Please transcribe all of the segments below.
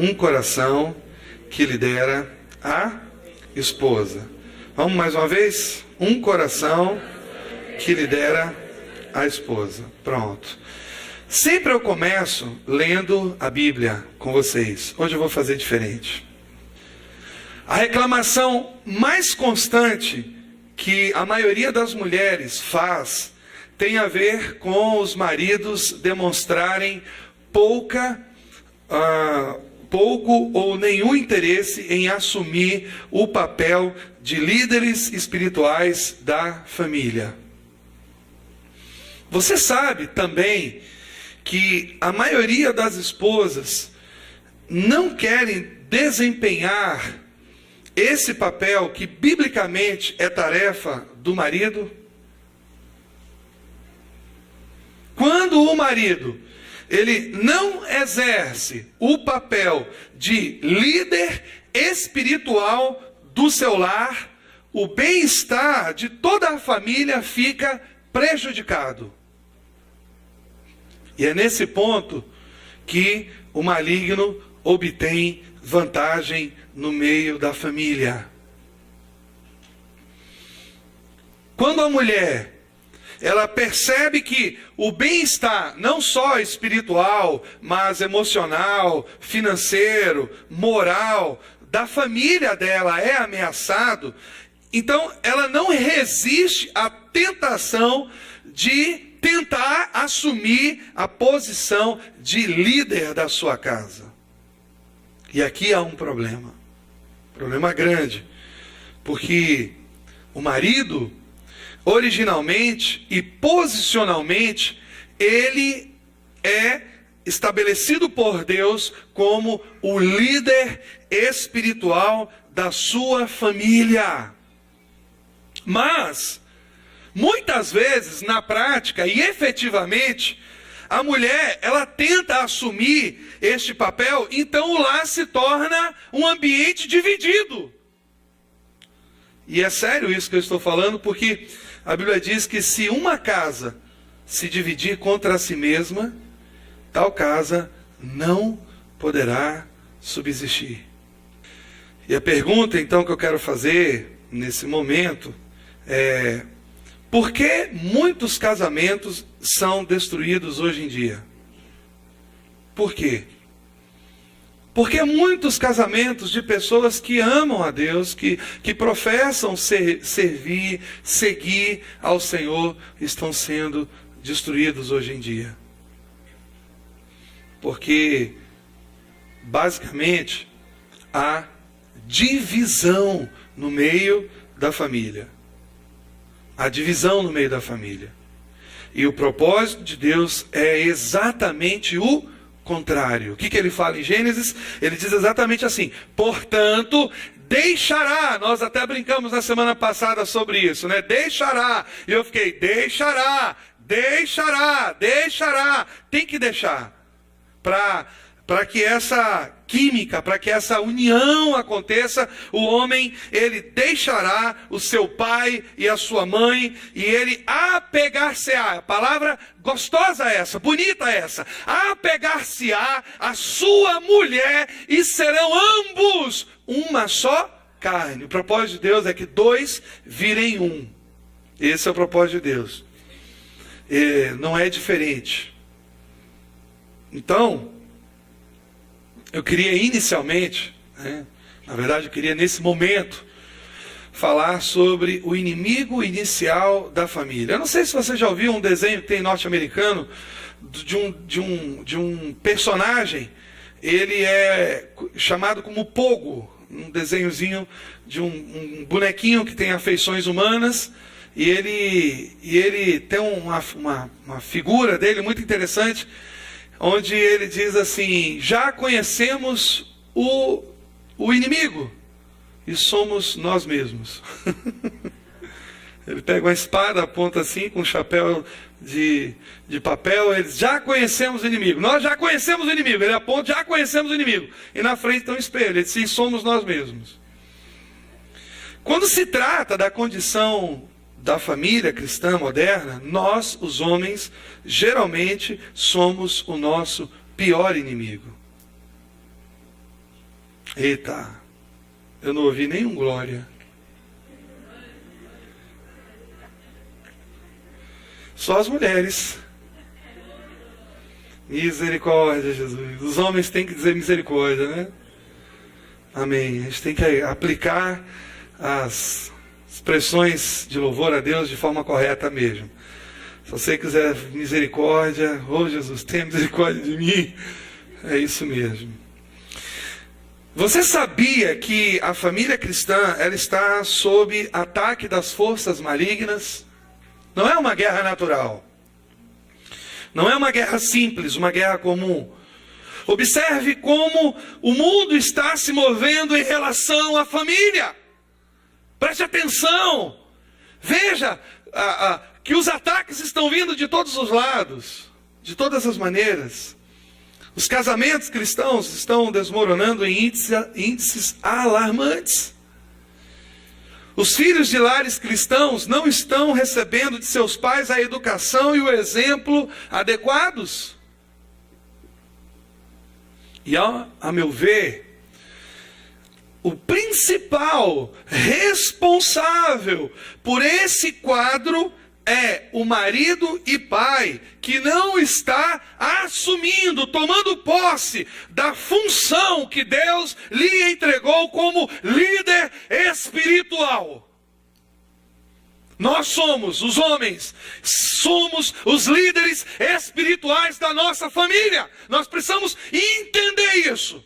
um coração que lidera a esposa. Vamos mais uma vez? Um coração que lidera a esposa. Pronto. Sempre eu começo lendo a Bíblia com vocês. Hoje eu vou fazer diferente. A reclamação mais constante que a maioria das mulheres faz tem a ver com os maridos demonstrarem pouco ou nenhum interesse em assumir o papel de líderes espirituais da família. Você sabe também que a maioria das esposas não querem desempenhar esse papel que biblicamente é tarefa do marido? Quando o marido ele não exerce o papel de líder espiritual do seu lar, o bem-estar de toda a família fica prejudicado. E é nesse ponto que o maligno obtém vantagem no meio da família. Quando a mulher ela percebe que o bem-estar, não só espiritual, mas emocional, financeiro, moral, da família dela é ameaçado, então ela não resiste à tentação de tentar assumir a posição de líder da sua casa. E aqui há um problema grande, porque o marido, originalmente e posicionalmente, ele é estabelecido por Deus como o líder espiritual da sua família. Mas, muitas vezes, na prática e efetivamente, a mulher, ela tenta assumir este papel, então o lar se torna um ambiente dividido. E é sério isso que eu estou falando, porque a Bíblia diz que se uma casa se dividir contra si mesma, tal casa não poderá subsistir. E a pergunta então que eu quero fazer nesse momento é: por que muitos casamentos são destruídos hoje em dia? Por quê? Porque muitos casamentos de pessoas que amam a Deus, que professam servir, seguir ao Senhor, estão sendo destruídos hoje em dia. Porque, basicamente, há divisão no meio da família. Há divisão no meio da família. E o propósito de Deus é exatamente o contrário. O que ele fala em Gênesis? Ele diz exatamente assim: portanto, deixará. Nós até brincamos na semana passada sobre isso, né? Deixará. E eu fiquei, deixará. Tem que deixar. Para que essa química, para que essa união aconteça, o homem, ele deixará o seu pai e a sua mãe, e ele apegar-se-á, a palavra gostosa essa, bonita essa, apegar-se-á a sua mulher, e serão ambos uma só carne. O propósito de Deus é que dois virem um. Esse é o propósito de Deus. Não é diferente. Então, eu queria inicialmente, na verdade eu queria nesse momento, falar sobre o inimigo inicial da família. Eu não sei se você já ouviu um desenho que tem norte-americano, de um personagem, ele é chamado como Pogo, um desenhozinho de um bonequinho que tem afeições humanas, e ele tem uma figura dele muito interessante, onde ele diz assim: já conhecemos o inimigo, e somos nós mesmos. Ele pega uma espada, aponta assim, com um chapéu de papel, ele diz: já conhecemos o inimigo. Nós já conhecemos o inimigo. Ele aponta: já conhecemos o inimigo. E na frente tem um espelho, ele diz: sim, somos nós mesmos. Quando se trata da condição da família cristã moderna, nós, os homens, geralmente somos o nosso pior inimigo. Eita, eu não ouvi nenhum glória. Só as mulheres. Misericórdia, Jesus. Os homens têm que dizer misericórdia, né? Amém. A gente tem que aplicar as expressões de louvor a Deus de forma correta mesmo. Se você quiser misericórdia, oh Jesus, tenha misericórdia de mim. É isso mesmo. Você sabia que a família cristã, ela está sob ataque das forças malignas? Não é uma guerra natural. Não é uma guerra simples, uma guerra comum. Observe como o mundo está se movendo em relação à família. Preste atenção. Veja que os ataques estão vindo de todos os lados, de todas as maneiras. Os casamentos cristãos estão desmoronando em índices alarmantes. Os filhos de lares cristãos não estão recebendo de seus pais a educação e o exemplo adequados. E a meu ver, o principal responsável por esse quadro é o marido e pai que não está assumindo, tomando posse da função que Deus lhe entregou como líder espiritual. Nós somos, os homens, somos os líderes espirituais da nossa família. Nós precisamos entender isso,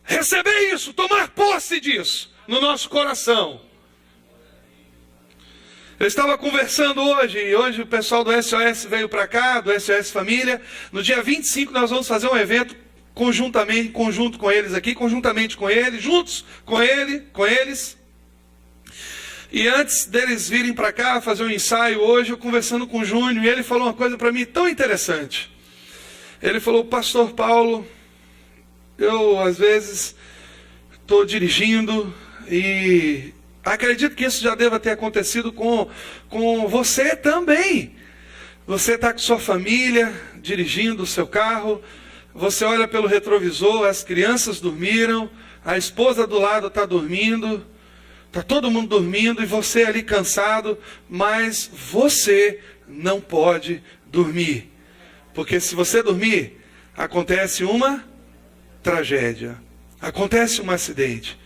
receber isso, tomar posse disso no nosso coração. Eu estava conversando hoje, e hoje o pessoal do SOS veio para cá, do SOS Família. No dia 25 nós vamos fazer um evento conjunto com eles aqui, conjuntamente com eles, juntos com eles. E antes deles virem para cá fazer um ensaio hoje, eu conversando com o Júnior, e ele falou uma coisa para mim tão interessante. Ele falou: Pastor Paulo, eu às vezes estou dirigindo e acredito que isso já deva ter acontecido com você também. Você está com sua família, dirigindo o seu carro, você olha pelo retrovisor, as crianças dormiram, a esposa do lado está dormindo, está todo mundo dormindo e você ali cansado, mas você não pode dormir. Porque se você dormir, acontece uma tragédia, acontece um acidente.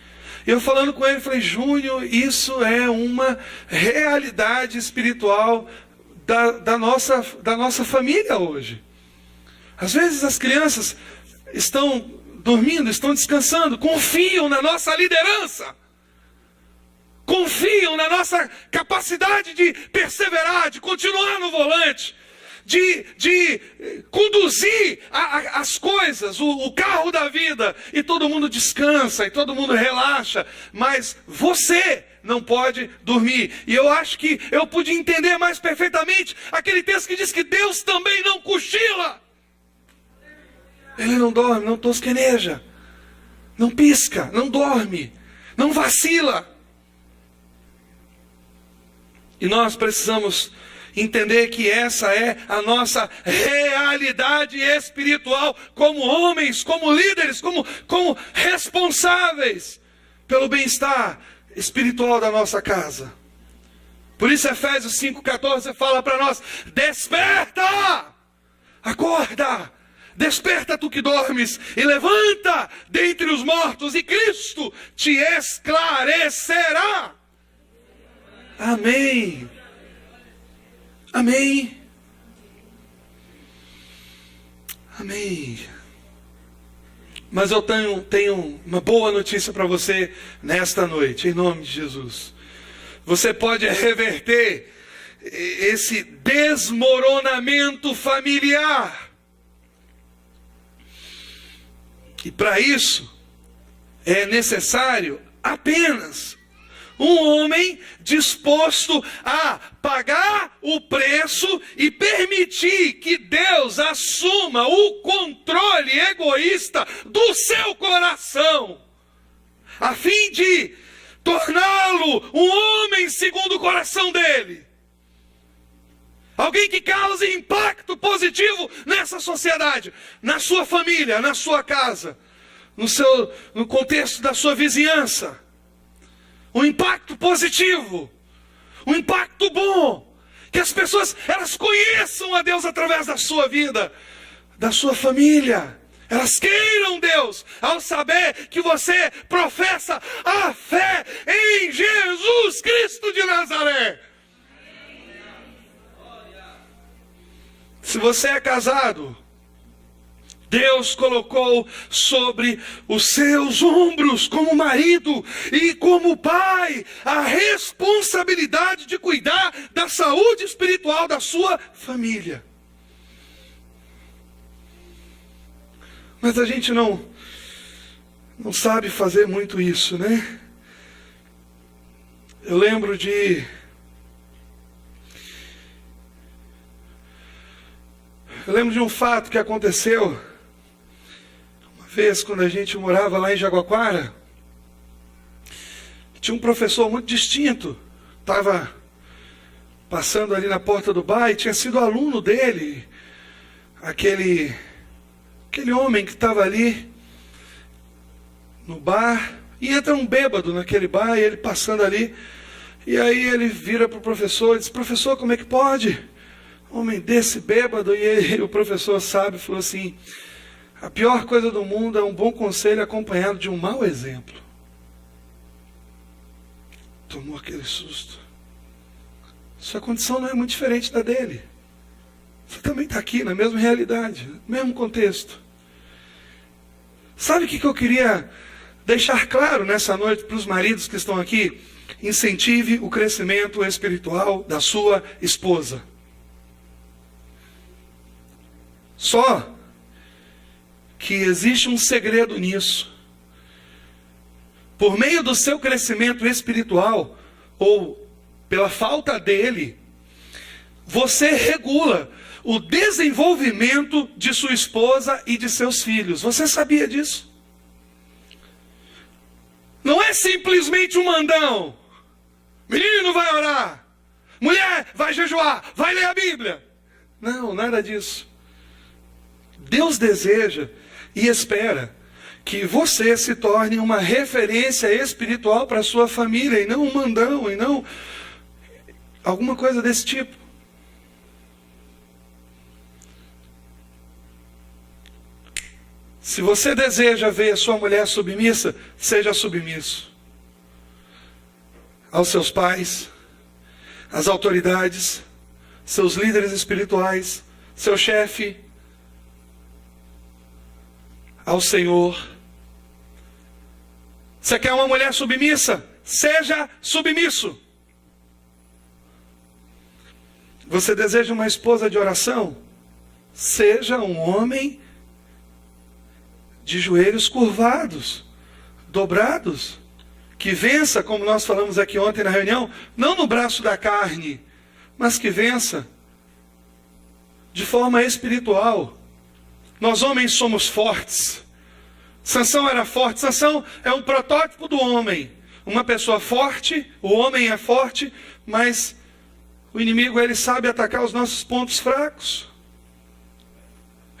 E eu falando com ele, falei: Júnior, isso é uma realidade espiritual da nossa família hoje. Às vezes as crianças estão dormindo, estão descansando, confiam na nossa liderança, confiam na nossa capacidade de perseverar, de continuar no volante, de conduzir as coisas, o carro da vida, e todo mundo descansa, e todo mundo relaxa, mas você não pode dormir. E eu acho que eu pude entender mais perfeitamente aquele texto que diz que Deus também não cochila. Ele não dorme, não tosqueneja, não pisca, não dorme, não vacila. E nós precisamos entender que essa é a nossa realidade espiritual como homens, como líderes, como responsáveis pelo bem-estar espiritual da nossa casa. Por isso Efésios 5,14 fala para nós: desperta, acorda, desperta tu que dormes, e levanta dentre os mortos, e Cristo te esclarecerá. Amém. Amém. Amém. Mas eu tenho uma boa notícia para você nesta noite, em nome de Jesus. Você pode reverter esse desmoronamento familiar. E para isso é necessário apenas um homem disposto a pagar o preço e permitir que Deus assuma o controle egoísta do seu coração, a fim de torná-lo um homem segundo o coração dele. Alguém que cause impacto positivo nessa sociedade, na sua família, na sua casa. no contexto da sua vizinhança. Um impacto positivo, um impacto bom, que as pessoas, elas conheçam a Deus através da sua vida, da sua família. Elas queiram Deus ao saber que você professa a fé em Jesus Cristo de Nazaré. Se você é casado, Deus colocou sobre os seus ombros, como marido e como pai, a responsabilidade de cuidar da saúde espiritual da sua família. Mas a gente não sabe fazer muito isso, né? Eu lembro de um fato que aconteceu uma vez quando a gente morava lá em Jaguaquara. Tinha um professor muito distinto, estava passando ali na porta do bar e tinha sido aluno dele, aquele homem que estava ali no bar, e entra um bêbado naquele bar, e ele passando ali, e aí ele vira para o professor e diz: professor, como é que pode? Homem desse bêbado. E o professor sábio falou assim: a pior coisa do mundo é um bom conselho acompanhado de um mau exemplo. Tomou aquele susto. Sua condição não é muito diferente da dele. Você também está aqui na mesma realidade, no mesmo contexto. Sabe o que eu queria deixar claro nessa noite para os maridos que estão aqui? Incentive o crescimento espiritual da sua esposa. Só que existe um segredo nisso. Por meio do seu crescimento espiritual, ou pela falta dele, você regula o desenvolvimento de sua esposa e de seus filhos. Você sabia disso? Não é simplesmente um mandão. Menino vai orar. Mulher vai jejuar. Vai ler a Bíblia. Não, nada disso. Deus deseja e espera que você se torne uma referência espiritual para a sua família, e não um mandão, e não alguma coisa desse tipo. Se você deseja ver a sua mulher submissa, seja submisso aos seus pais, às autoridades, seus líderes espirituais, seu chefe, ao Senhor. Você quer uma mulher submissa? Seja submisso. Você deseja uma esposa de oração? Seja um homem de joelhos curvados, dobrados, que vença, como nós falamos aqui ontem na reunião, não no braço da carne, mas que vença de forma espiritual. Nós homens somos fortes. Sansão era forte. Sansão é um protótipo do homem. Uma pessoa forte, o homem é forte, mas o inimigo, ele sabe atacar os nossos pontos fracos.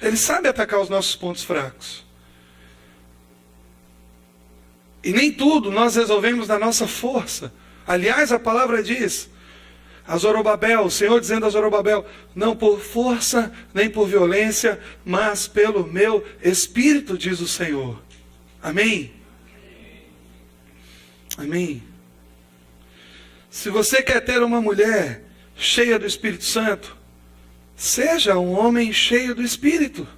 Ele sabe atacar os nossos pontos fracos. E nem tudo nós resolvemos na nossa força. Aliás, a palavra diz a Zorobabel, o Senhor dizendo a Zorobabel: não por força nem por violência, mas pelo meu Espírito, diz o Senhor. Amém? Amém. Se você quer ter uma mulher cheia do Espírito Santo, seja um homem cheio do Espírito.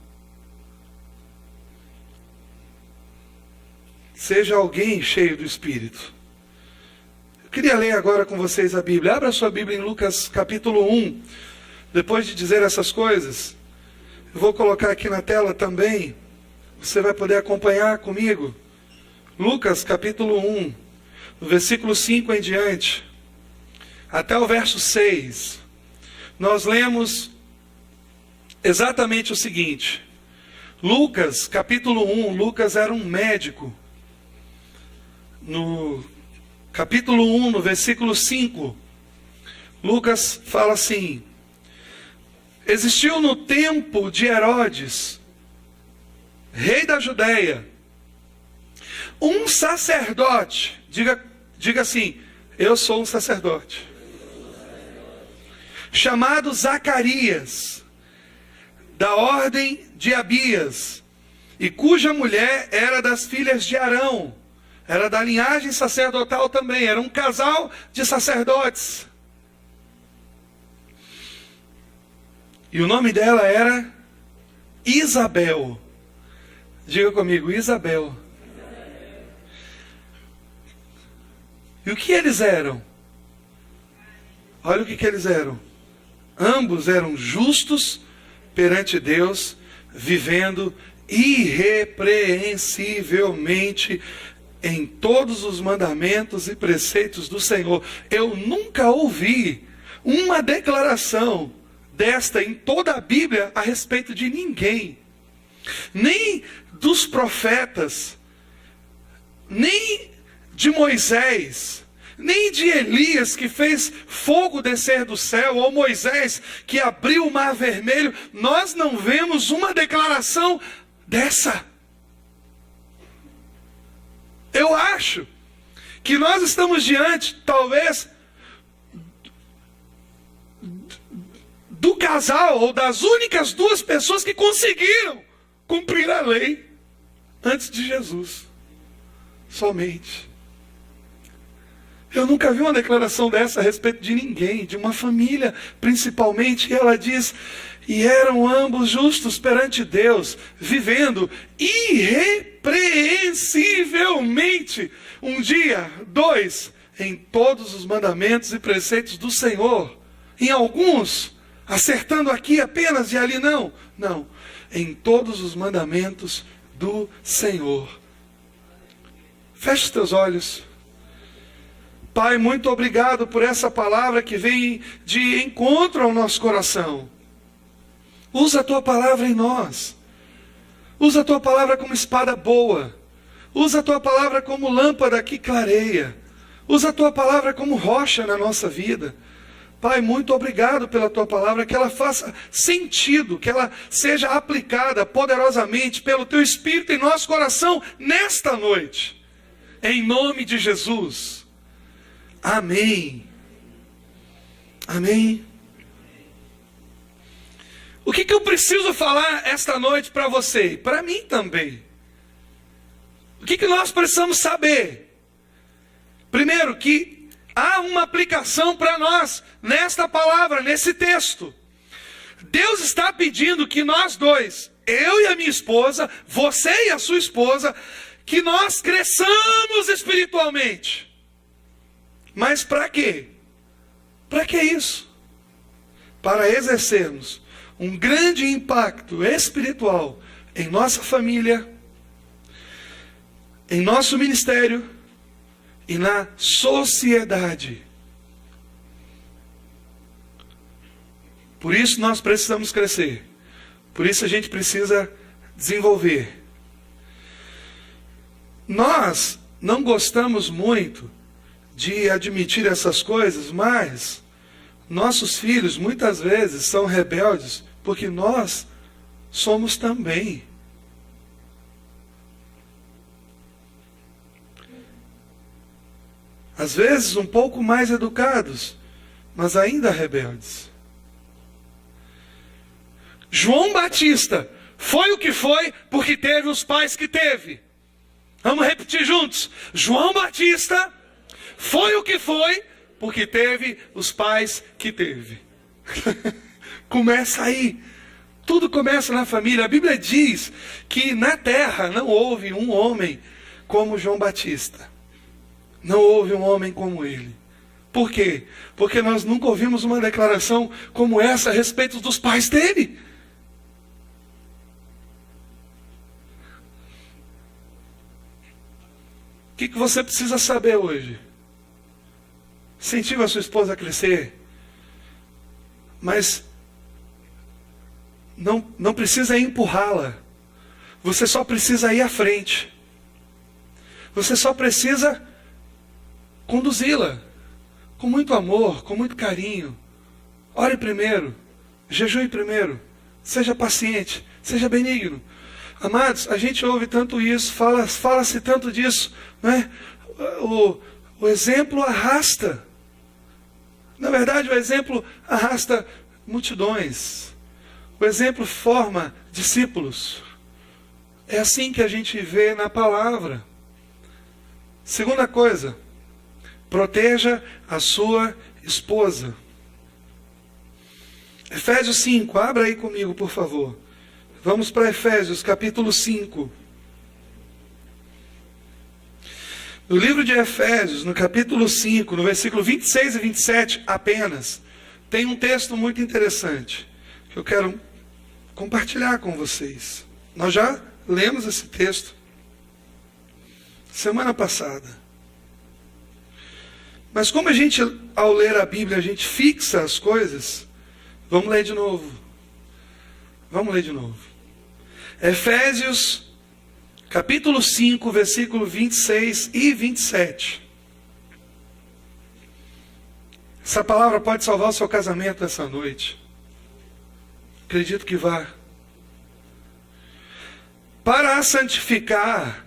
Seja alguém cheio do Espírito. Eu queria ler agora com vocês a Bíblia. Abra sua Bíblia em Lucas capítulo 1. Depois de dizer essas coisas, eu vou colocar aqui na tela também. Você vai poder acompanhar comigo. Lucas capítulo 1, do versículo 5 em diante, até o verso 6. Nós lemos exatamente o seguinte. Lucas capítulo 1, Lucas era um médico. No capítulo 1, no versículo 5, Lucas fala assim: existiu no tempo de Herodes, rei da Judéia, Um sacerdote, diga assim, eu sou um sacerdote, chamado Zacarias, da ordem de Abias, e cuja mulher era das filhas de Arão, era da linhagem sacerdotal também, era um casal de sacerdotes. E o nome dela era Isabel. Diga comigo, Isabel. E o que eles eram? Olha o que eles eram. Ambos eram justos perante Deus, vivendo irrepreensivelmente em todos os mandamentos e preceitos do Senhor. Eu nunca ouvi uma declaração desta em toda a Bíblia a respeito de ninguém. Nem dos profetas, nem de Moisés, nem de Elias que fez fogo descer do céu, ou Moisés que abriu o mar vermelho. Nós não vemos uma declaração dessa. Eu acho que nós estamos diante, talvez, do casal, ou das únicas duas pessoas que conseguiram cumprir a lei antes de Jesus. Somente. Eu nunca vi uma declaração dessa a respeito de ninguém, de uma família principalmente. E ela diz, e eram ambos justos perante Deus, vivendo irrepreensivelmente. Um dia, dois, em todos os mandamentos e preceitos do Senhor. Em alguns, acertando aqui apenas e ali não. Não, em todos os mandamentos do Senhor. Feche os teus olhos. Pai, muito obrigado por essa palavra que vem de encontro ao nosso coração. Usa a tua palavra em nós. Usa a tua palavra como espada boa. Usa a tua palavra como lâmpada que clareia. Usa a tua palavra como rocha na nossa vida. Pai, muito obrigado pela tua palavra, que ela faça sentido, que ela seja aplicada poderosamente pelo teu Espírito em nosso coração nesta noite. Em nome de Jesus. Amém. Amém. O que eu preciso falar esta noite para você e para mim também? O que nós precisamos saber? Primeiro, que há uma aplicação para nós nesta palavra, nesse texto. Deus está pedindo que nós dois, eu e a minha esposa, você e a sua esposa, que nós cresçamos espiritualmente. Mas para quê? Para que isso? Para exercermos um grande impacto espiritual em nossa família, em nosso ministério e na sociedade. Por isso nós precisamos crescer. Por isso a gente precisa desenvolver. Nós não gostamos muito de admitir essas coisas, mas nossos filhos muitas vezes são rebeldes porque nós somos também. Às vezes um pouco mais educados, mas ainda rebeldes. João Batista foi o que foi porque teve os pais que teve. Vamos repetir juntos. João Batista foi o que foi porque teve os pais que teve. Começa aí. Tudo começa na família. A Bíblia diz que na terra não houve um homem como João Batista. Não houve um homem como ele. Por quê? Porque nós nunca ouvimos uma declaração como essa a respeito dos pais dele. O que você precisa saber hoje? Incentiva a sua esposa a crescer. Mas não precisa empurrá-la. Você só precisa ir à frente. Você só precisa conduzi-la com muito amor, com muito carinho. Ore primeiro, jejue primeiro, seja paciente, seja benigno. Amados, a gente ouve tanto isso, fala-se tanto disso, né? O exemplo arrasta. Na verdade, o exemplo arrasta multidões. O exemplo forma discípulos. É assim que a gente vê na palavra. Segunda coisa, proteja a sua esposa. Efésios 5, abra aí comigo, por favor. Vamos para Efésios, capítulo 5. No livro de Efésios, no capítulo 5, no versículo 26 e 27 apenas, tem um texto muito interessante, que eu quero compartilhar com vocês. Nós já lemos esse texto semana passada. Mas como a gente, ao ler a Bíblia, a gente fixa as coisas, vamos ler de novo. Vamos ler de novo. Efésios, capítulo 5, versículo 26 e 27. Essa palavra pode salvar o seu casamento essa noite. Acredito que vá. Para a santificar,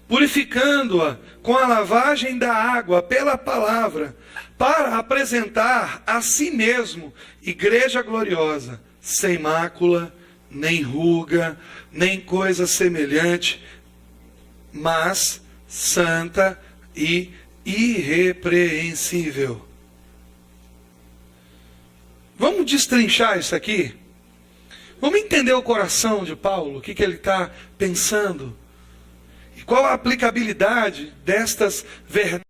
purificando-a com a lavagem da água pela palavra, para apresentar a si mesmo igreja gloriosa, sem mácula, nem ruga, nem coisa semelhante, mas santa e irrepreensível. Vamos destrinchar isso aqui? Vamos entender o coração de Paulo, o que ele está pensando. E qual a aplicabilidade destas verdades